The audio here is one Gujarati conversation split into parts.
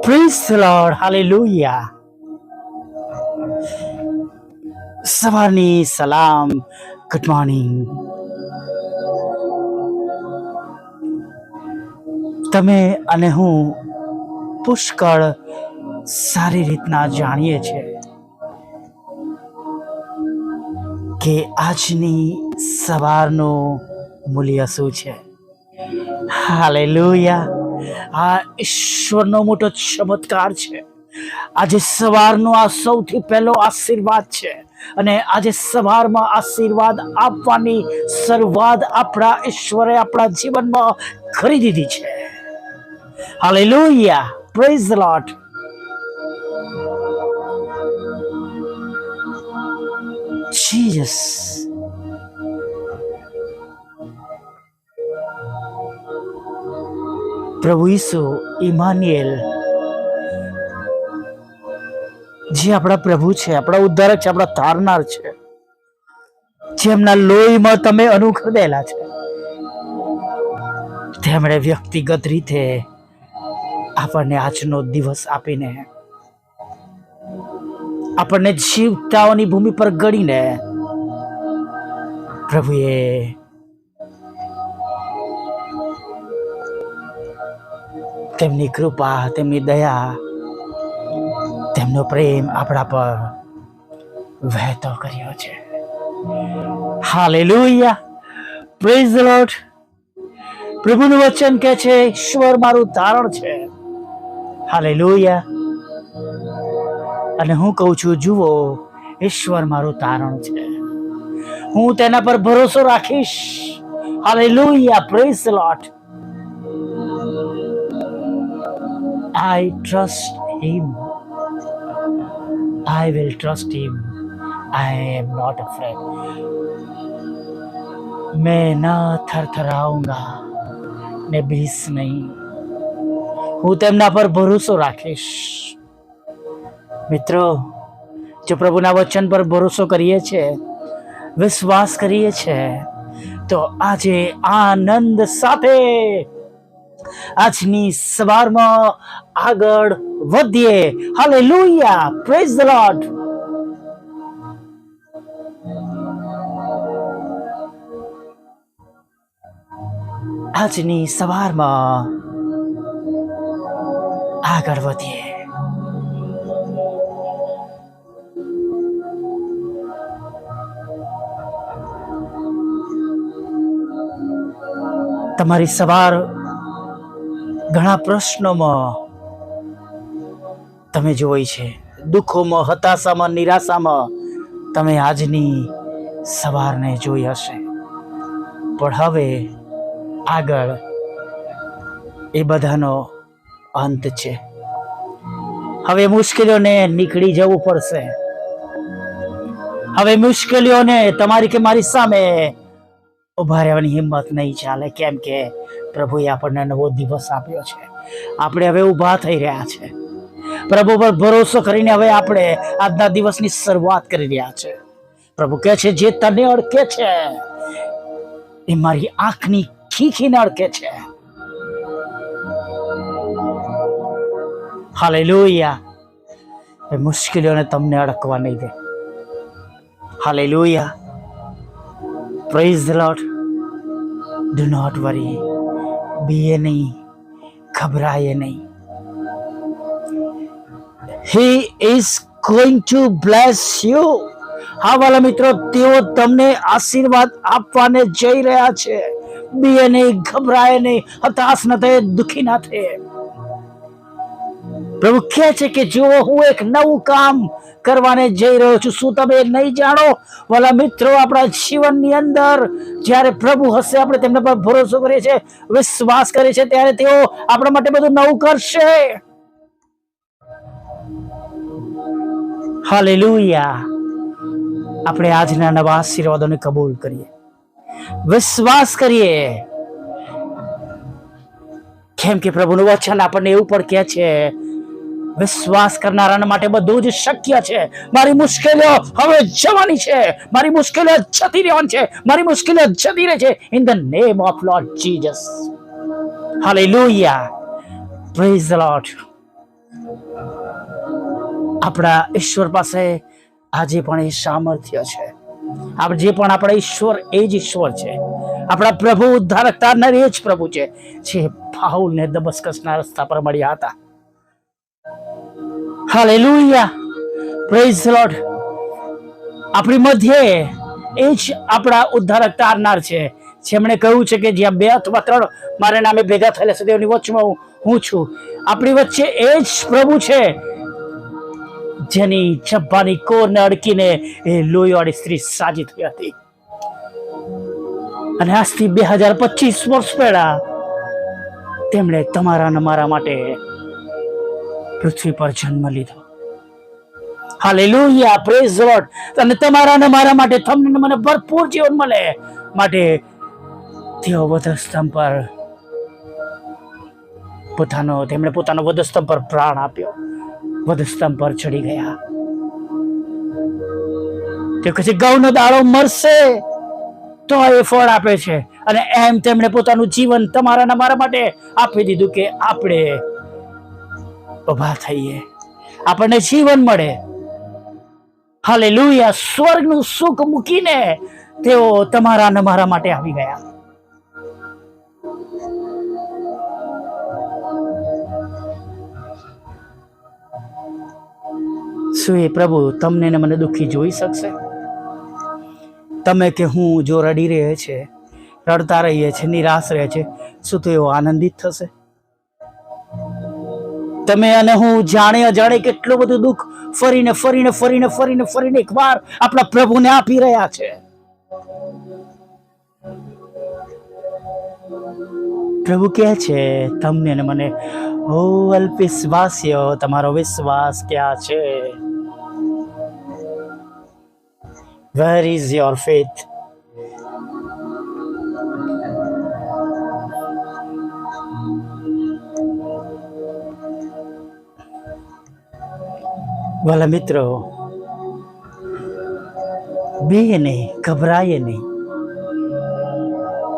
Praise the lord, hallelujah. સવારની સલામ, ગુડ મોર્નિંગ. તમે અને હું પુષ્કળ સારી રીતના જાણીએ છીએ કે આજની સવારનું મૂલ્ય શું છે. હાલેલુયા. આ ઈશ્વરનો મોટો ચમત્કાર છે. આજે સવારનો આ સૌથી પહેલો આશીર્વાદ છે અને આજે સવારમાં આશીર્વાદ આપવાની શરૂઆત આપણા ઈશ્વરે આપણા જીવનમાં કરી દીધી છે. Hallelujah, praise the lord. Jesus. પ્રભુ ઈસુ ઇમાન્યુએલ, જે આપણા પ્રભુ છે, આપણા ઉદ્ધારક છે, આપણા તારનાર છે, જેમના લોહીમાં તમે અનુખદેલા છે, તેમણે વ્યક્તિગત રીતે આપણને આજનો દિવસ આપીને આપણને જીવતાઓની ભૂમિ પર ગણીને પ્રભુએ તેમની કૃપા, તેમની દયા, તેમનો પ્રેમ આપણા પર વહેતો કર્યો છે. Hallelujah, praise the lord. પ્રભુનું વચન કહે છે, ઈશ્વર મારું તારણ છે. હાલેલુયા. અને હું કહું છું, જુઓ, ઈશ્વર મારું તારણ છે. હું તેના પર ભરોસો રાખીશ. Hallelujah, praise the lord. I trust him. I will trust him. I am not afraid. मैं ना थरथराऊंगा, ને બીસ નહીં. હું તેમના પર ભરોસો રાખીશ. મિત્રો, જો પ્રભુના વચન પર ભરોસો કરીએ છીએ, વિશ્વાસ કરીએ છીએ, તો આજે આનંદ સાથે આજની સવારમાં આગળ વધીએ. Hallelujah, praise the lord. આજની સવારમાં આગળ વધીએ. તમારી સવાર ઘણા પ્રશ્નોમાં તમે જોઈ છે, દુઃખોમાં, હતાશામાં, નિરાશામાં તમે આજની સવારને જોઈ હશે. પણ હવે આગળ એ બધાનો અંત છે. હવે મુશ્કેલીઓને નીકળી જવું પડશે. હવે મુશ્કેલીઓને તમારી કે મારી સામે ઉભા રહેવાની હિંમત નહીં ચાલે. કેમ કે પ્રભુએ આપણને નવો દિવસ આપ્યો છે. આપણે હવે ઊભા થઈ રહ્યા છે. પ્રભુ પર ભરોસો કરીને હવે આપણે આજના દિવસની શરૂઆત કરી રહ્યા છે. પ્રભુ કહે છે, જે તને અડકે છે એ મારી આંખની ખીખીને અડકે છે. હાલેલુયા. એ મુશ્કેલીઓને તમને અડકવા નહીં દે. Hallelujah, praise the lord. Do not worry. બીએ નહીં, ઘબરાએ નહીં. He is going to bless you. હા વાલા મિત્રો, તેઓ તમને આશીર્વાદ આપવાને જઈ રહ્યા છે. બીએ નહીં, ઘબરાએ નહીં, હતાશ ન થાય, દુઃખી ના થાય. પ્રભુ કહે છે કે જો હું એક નવું કામ કરવાને જઈ રહ્યો છું. શું તમે નહીં જાણો? વાલા મિત્રો, આપણા જીવનની અંદર જ્યારે પ્રભુ હશે, આપણે તેમના પર ભરોસો કરીએ છીએ, વિશ્વાસ કરીએ છીએ, ત્યારે તેઓ આપણા માટે બધું નવું કરશે. હાલેલુયા. આપણે આજના નવા આશીર્વાદોને કબૂલ કરીએ, વિશ્વાસ કરીએ. કેમ કે પ્રભુનું વચન આપણને એવું પણ કહે છે, વિશ્વાસ કરનારાના માટે બધું જ શક્ય છે. મારી મુશ્કેલીઓ હવે જવાની છે. મારી મુશ્કેલીઓ જતી રહેવાની છે. મારી મુશ્કેલીઓ જતી રહે છે. In the name of lord Jesus. Hallelujah, praise the lord. આપણા ઈશ્વર પાસે આજે પણ એ સામર્થ્ય છે. જે પણ આપણા ઈશ્વર એ જ ઈશ્વર છે. આપણા પ્રભુ ઉદ્ધારક તારનાર એ જ પ્રભુ છે જે પાઉલને દમસ્કસના રસ્તા પર મળ્યા હતા. Hallelujah, praise the lord. આપણી મધ્યે એ જ આપણા ઉદ્ધારક તારનાર છે, જેમણે કહ્યું છે કે જ્યાં 2 અથવા 3 મારા નામે ભેગા થયેલા છે તેઓની વચમાં હું છું. આપણી વચ્ચે એ જ પ્રભુ છે જેની ચપ્પાની કોરને અડકીને એ લોહીવાળી સ્ત્રી સાજી થઈ હતી. અને આજથી 2025 વર્ષ પહેલા તેમણે તમારા અને મારા માટે પૃથ્વી પર જન્મ લીધો. Hallelujah, praise the lord. અને તમારા અને મારા માટે, તમને મને ભરપૂર જીવન મળે માટે તેઓ વધસ્તંભ પર તેમણે પોતાનો વધસ્તંભ પર પ્રાણ આપ્યો. વધસ્તંભ પર ચડી ગયા. તે પછી ઘઉંનો દાણો મરશે તો એ ફળ આપે છે, અને એમ તેમણે પોતાનું જીવન તમારા અને મારા માટે આપી દીધું કે આપણે ઉભા થઈએ, આપણને જીવન મળે. હાલેલુયા, સ્વર્ગનું સુખ મૂકીને તેઓ તમારા અને મારા માટે આવી ગયા. શું એ પ્રભુ તમને ને મને દુઃખી જોઈ શકશે? તમે કે હું જો રડી રહે છે, રડતા રહીએ છે, નિરાશ રહે છે, શું તો એવો આનંદિત થશે? તમે અને હું જાણે અજાણે કેટલું બધું દુઃખ ફરીને ફરીને ફરીને ફરીને ફરીને એકવાર આપણા પ્રભુને આપી રહ્યા છે. પ્રભુ કહે છે તમને ને મને, ઓ અલ્પવિશ્વાસીઓ, તમારો વિશ્વાસ ક્યાં છે? Where is your faith? વાલા મિત્રો, બીએ નહીં, ગભરાઈએ નહીં.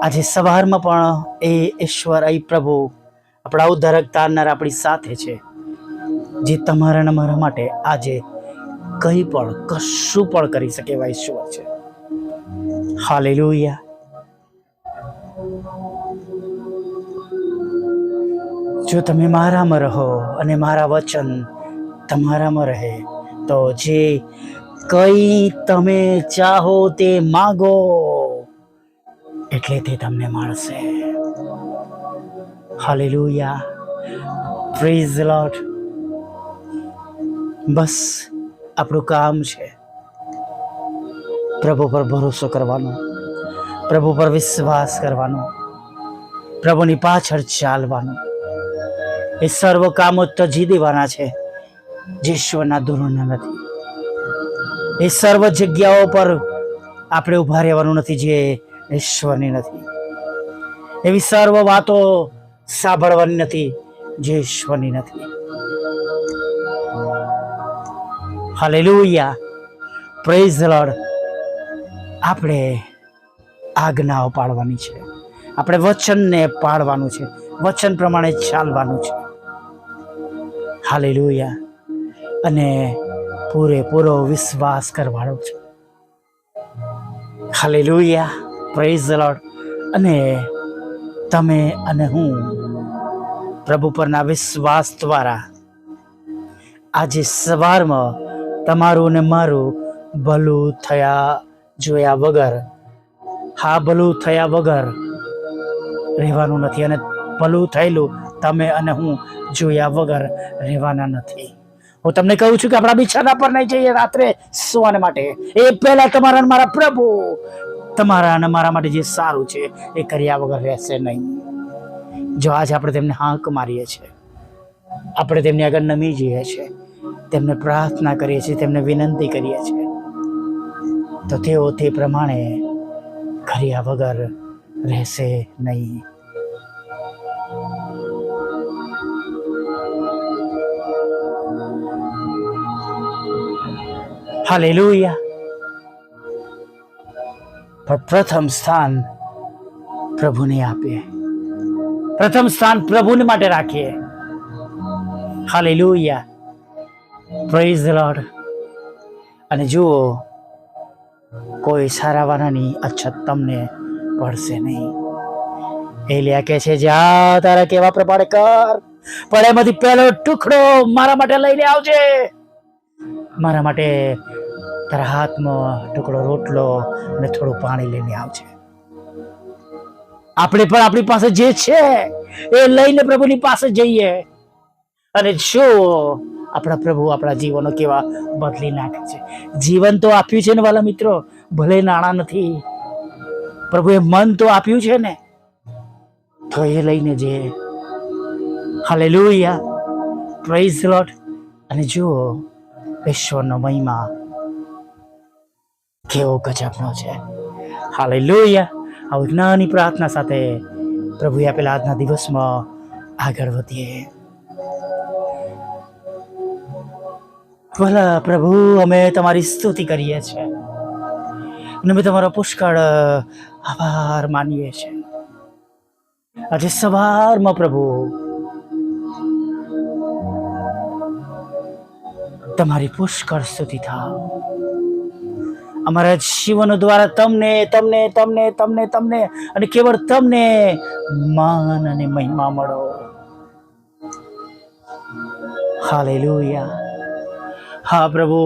આજે સવારમાં પણ એ ઈશ્વર, એ પ્રભુ, આપણા ઉદ્ધારક તારનાર આપણી સાથે છે, જે તમારા અને મારા માટે આજે કંઈ પણ, કશું પણ કરી શકે એવા ઈશ્વર છે. હાલેલુયા. જો તમે મારામાં રહો અને મારા વચન તમારામાં રહે તો જે કંઈ તમે ચાહો તે માગો એટલે તે તમને મળશે. Hallelujah, praise the lord. બસ આપણું કામ છે પ્રભુ પર ભરોસો કરવાનો, પ્રભુ પર વિશ્વાસ કરવાનો, પ્રભુની પાછળ ચાલવાનું. એ સર્વ કામો તજી દેવાના છે જે ઈશ્વરના ધોરણના નથી. એ સર્વ જગ્યાઓ પર આપણે ઉભા રહેવાનું નથી જે ઈશ્વરની નથી. એવી સર્વ વાતો સાંભળવાની નથી જે ઈશ્વરની નથી. Hallelujah, praise the lord. આપણે આજ્ઞાઓ પાળવાની છે, આપણે વચનને પાળવાનું છે, વચન પ્રમાણે ચાલવાનું છે. હાલેલુયા. અને પૂરેપૂરો વિશ્વાસ કરવાનો છે. Hallelujah, praise the lord. અને તમે અને હું પ્રભુ પરના વિશ્વાસ દ્વારા આજે સવારમાં તમારું ને મારું ભલું થયા જોયા વગર, હા, ભલું થયા વગર રહેવાનું નથી. અને ભલું થયેલું તમે અને હું જોયા વગર રહેવાના નથી. હું તમને કહું છું કે આપણા બિછાના પર નહીં જઈએ રાત્રે સુવાને માટે. એ પહેલા તમારા અને મારા પ્રભુ તમારા અને મારા માટે જે સારું છે એ કર્યા વગર રહેશે નહીં. જો આજે આપણે તેમને હાંક મારીએ છીએ, આપણે તેમની આગળ નમી જઈએ છીએ, તેમને પ્રાર્થના કરીએ છીએ, તેમને વિનંતી કરીએ છીએ, તો તેઓ તે પ્રમાણે કર્યા વગર રહેશે નહીં. હાલેલુયા. પણ પ્રથમ સ્થાન પ્રભુને આપીએ, પ્રથમ સ્થાન પ્રભુને માટે રાખીએ. હાલેલુયા. Praise the lord. અને જુઓ, કોઈ સારા વાનાની અછત તમને પડશે નહીં. એલિયા કહે છે, જા તારા કેવા પ્રમાણે કર, પણ એમાંથી પહેલો ટુકડો મારા માટે લઈને આવજે. મારા માટે તારા હાથમાં ટુકડો રોટલો અને થોડું પાણી લઈને આવજે. આપણે પણ આપણી પાસે જે છે એ લઈને પ્રભુની પાસે જઈએ અને જો આપણા પ્રભુ આપણા જીવનો કેવા બદલી નાખે છે. જીવન તો આપ્યું છે ને વાલા મિત્રો, ભલે નાણાં નથી, પ્રભુએ મન તો આપ્યું છે ને, તો એ લઈને જે. Hallelujah, praise the lord. અને જુઓ, ઈશ્વરનો મહિમા કેવો ગજબનો છે. હાલેલુયા. આ વિજ્ઞાની પ્રાર્થના સાથે પ્રભુએ આપેલા આજના દિવસમાં આગળ વધીએ. ભલા પ્રભુ, અમે તમારી સ્તુતિ કરીએ છીએ અને અમે તમારો પુષ્કળ આભાર માનીએ છીએ. આજે સવારમાં પ્રભુ તમારી પુષ્કળ સ્તુતિ થાવ. અમારા જીવનો દ્વારા તમને તમને તમને તમને તમને અને કેવળ તમને માન અને મહિમા મળો. હાલેલુયા. હા પ્રભુ,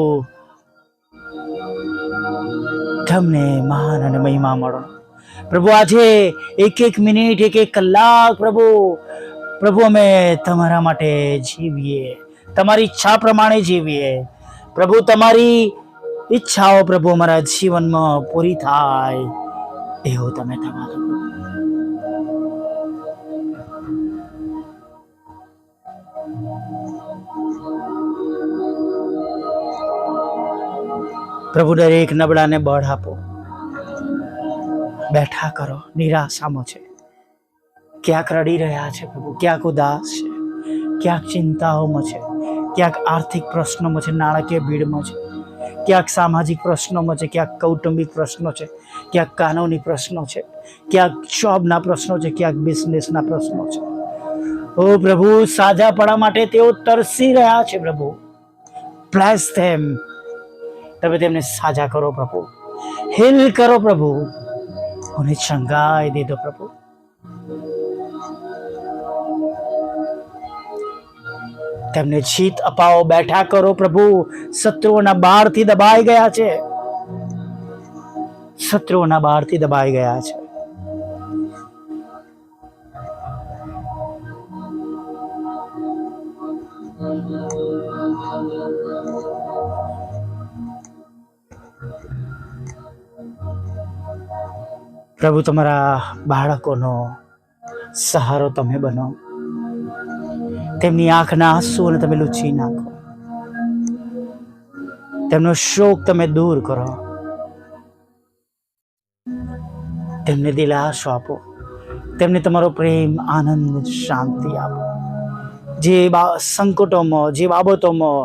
તમને માન અને મહિમા મળો. પ્રભુ આજે એક એક મિનિટ, એક એક કલાક પ્રભુ અમે તમારા માટે જીવીએ, તમારી ઈચ્છા પ્રમાણે જીવીએ. પ્રભુ, તમારી ઈચ્છાઓ પ્રભુ અમારા જીવનમાં પૂરી થાય એવું તમે થવા દો. પ્રભુ, દરેક નબળાને બળ આપો. બેઠા કરો, નિરાશામાં છે, ક્યાંક રડી રહ્યા છે પ્રભુ, ક્યાંક ઉદાસ છે, ક્યાંક ચિંતાઓમાં છે, ક્યાંક આર્થિક પ્રશ્નોમાં છે, નાણાકીય ભીડમાં છે, ક્યાંક સામાજિક પ્રશ્નોમાં છે, ક્યાંક કૌટુંબિક પ્રશ્નો છે, ક્યાંક કાનૂની પ્રશ્નો છે, ક્યાંક જોબના પ્રશ્નો છે, ક્યાંક બિઝનેસના પ્રશ્નો છે. ઓ પ્રભુ, સાજાપણા માટે તેઓ તરસી રહ્યા છે પ્રભુ. બ્લેસ ધેમ. તમે તેમને સાજા કરો પ્રભુ, હીલ કરો પ્રભુ, ઉन्हें चंगाई दे दो प्रभु. તેમને જીત અપાવો. બેઠા કરો પ્રભુ, શત્રુઓના બહારથી દબાઈ ગયા છે, શત્રુઓના બહારથી દબાઈ ગયા છે. પ્રભુ, તમારા બાળકોનો સહારો તમે બનો. તેમની આંખના આંસુઓને તમે લૂછી નાખો. તેમનો શોક તમે દૂર કરો. તેમને દિલાસો આપો. તેમને તમારો પ્રેમ, આનંદ, શાંતિ આપો. જે સંકટોમાં, જે બાબતોમાં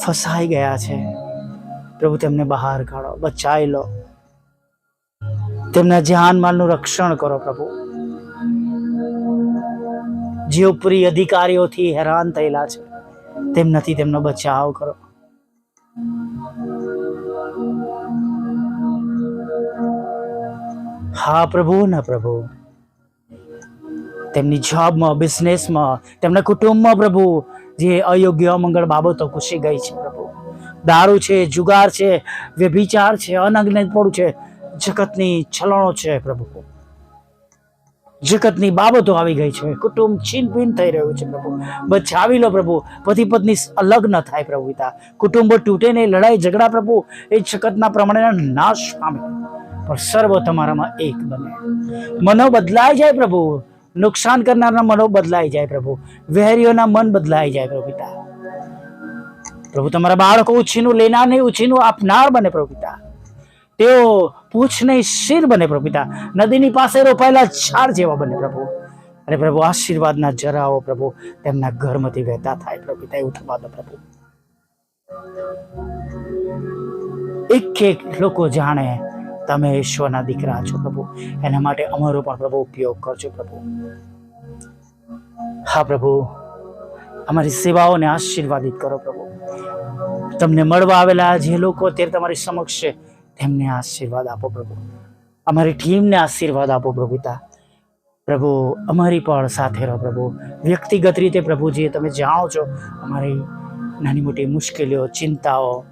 ફસાઈ ગયા છે પ્રભુ, તેમને બહાર કાઢો, બચાવી લો. તેમના જાનમાલનું રક્ષણ કરો પ્રભુ. જે ઉપરી અધિકારીઓથી હેરાન થયેલા છે તેમનાથી તેમનો બચાવ કરો. હા પ્રભુ, ના પ્રભુ, તેમની જોબમાં, બિઝનેસમાં, તેમના કુટુંબમાં પ્રભુ જે અયોગ્ય અમંગળ બાબતો ઘૂસી ગઈ છે પ્રભુ, દારૂ છે, જુગાર છે, વ્યભિચાર છે, અનજ્ઞાનપણું છે, જગતની છલણો છે પ્રભુ, જગતની બાબતો આવી ગઈ છે, કુટુંબ છીનભીન થઈ રહ્યું છે પ્રભુ, બચાવી લો પ્રભુ. પતિ પત્ની અલગ ન થાય પ્રભુ પિતા, કુટુંબો તૂટે ને, લડાઈ ઝઘડા પ્રભુ એ જગતના પ્રમાણે નાશ પામે, પણ સર્વ તમારામાં એક બને. મનો બદલાઈ જાય પ્રભુ, નુકસાન કરનારના મનો બદલાઈ જાય પ્રભુ, વહેરીઓના મન બદલાઈ જાય પ્રભુ પિતા. પ્રભુ, તમારા બાળકો ઉછીનું લેનાર નહીં, ઉછીનું આપનાર બને પ્રભુ પિતા. તેઓ પૂછ નહીં શિર બને પ્રભુ પિતા. નદીની પાસે રોપાયેલા ઝાડ જેવા બને પ્રભુ. અને પ્રભુ, આશીર્વાદના જરાઓ પ્રભુ તેમના ઘરમાંથી વહેતા થાય પ્રભુ પિતા. એવું થવા દો પ્રભુ. એક એક લોકો જાણે તમે ઈશ્વરના દીકરા છો પ્રભુ. એના માટે અમારો પણ પ્રભુ ઉપયોગ કરજો પ્રભુ. હા પ્રભુ, અમારી સેવાઓને આશીર્વાદિત કરો પ્રભુ. તમને મળવા આવેલા જે લોકો અત્યારે તમારી સમક્ષ છે તેમને આશીર્વાદ આપો પ્રભુ. અમારી ટીમને આશીર્વાદ આપો પ્રભુ પિતા. પ્રભુ અમારી પણ સાથે રહો પ્રભુ. વ્યક્તિગત રીતે પ્રભુ જે તમે જાણો છો અમારી નાની મોટી મુશ્કેલીઓ, ચિંતાઓ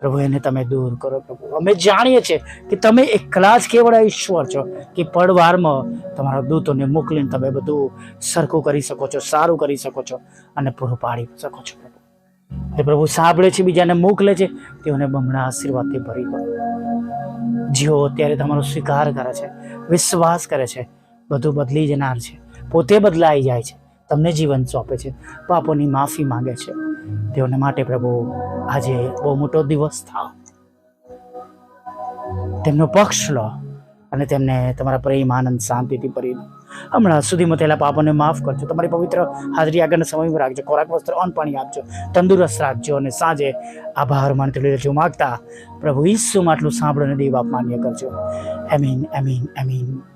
પ્રભુ એને તમે દૂર કરો પ્રભુ. અમે જાણીએ છીએ કે તમે એકલા જ કેવળ ઈશ્વર છો કે પડવારમાં તમારા દૂતોને મોકલીને તમે બધું સરખું કરી શકો છો, સારું કરી શકો છો અને પૂરું પાડી શકો છો પ્રભુ. એટલે પ્રભુ સાંભળે છે, બીજાને મોકલે છે, તેઓને બમણા આશીર્વાદથી ભરી દો. જેઓ અત્યારે તમારો સ્વીકાર કરે છે, વિશ્વાસ કરે છે, બધું બદલી જનાર છે, પોતે બદલાઈ જાય છે, તમને જીવન સોંપે છે, પાપોની માફી માંગે છે, તેઓને માટે પ્રભુ આજે બહુ મોટો દિવસ થાવ. તેમનો પક્ષ લો અને તેમને તમારા પ્રેમ, આનંદ, શાંતિથી ભરી દો. હમણાં સુધીમાં થયેલા પાપોને માફ કરજો. તમારી પવિત્ર હાજરી આગળના સમયમાં રાખજો. ખોરાક, વસ્ત્ર, અન્ન, પાણી આપજો. તંદુરસ્ત રાખજો અને સાંજે આભાર માનતી લેજો માગતા પ્રભુ ઈસુમાં આટલું સાંભળો અને દેવ આપ માન્ય કરજો. આમીન, આમીન, આમીન.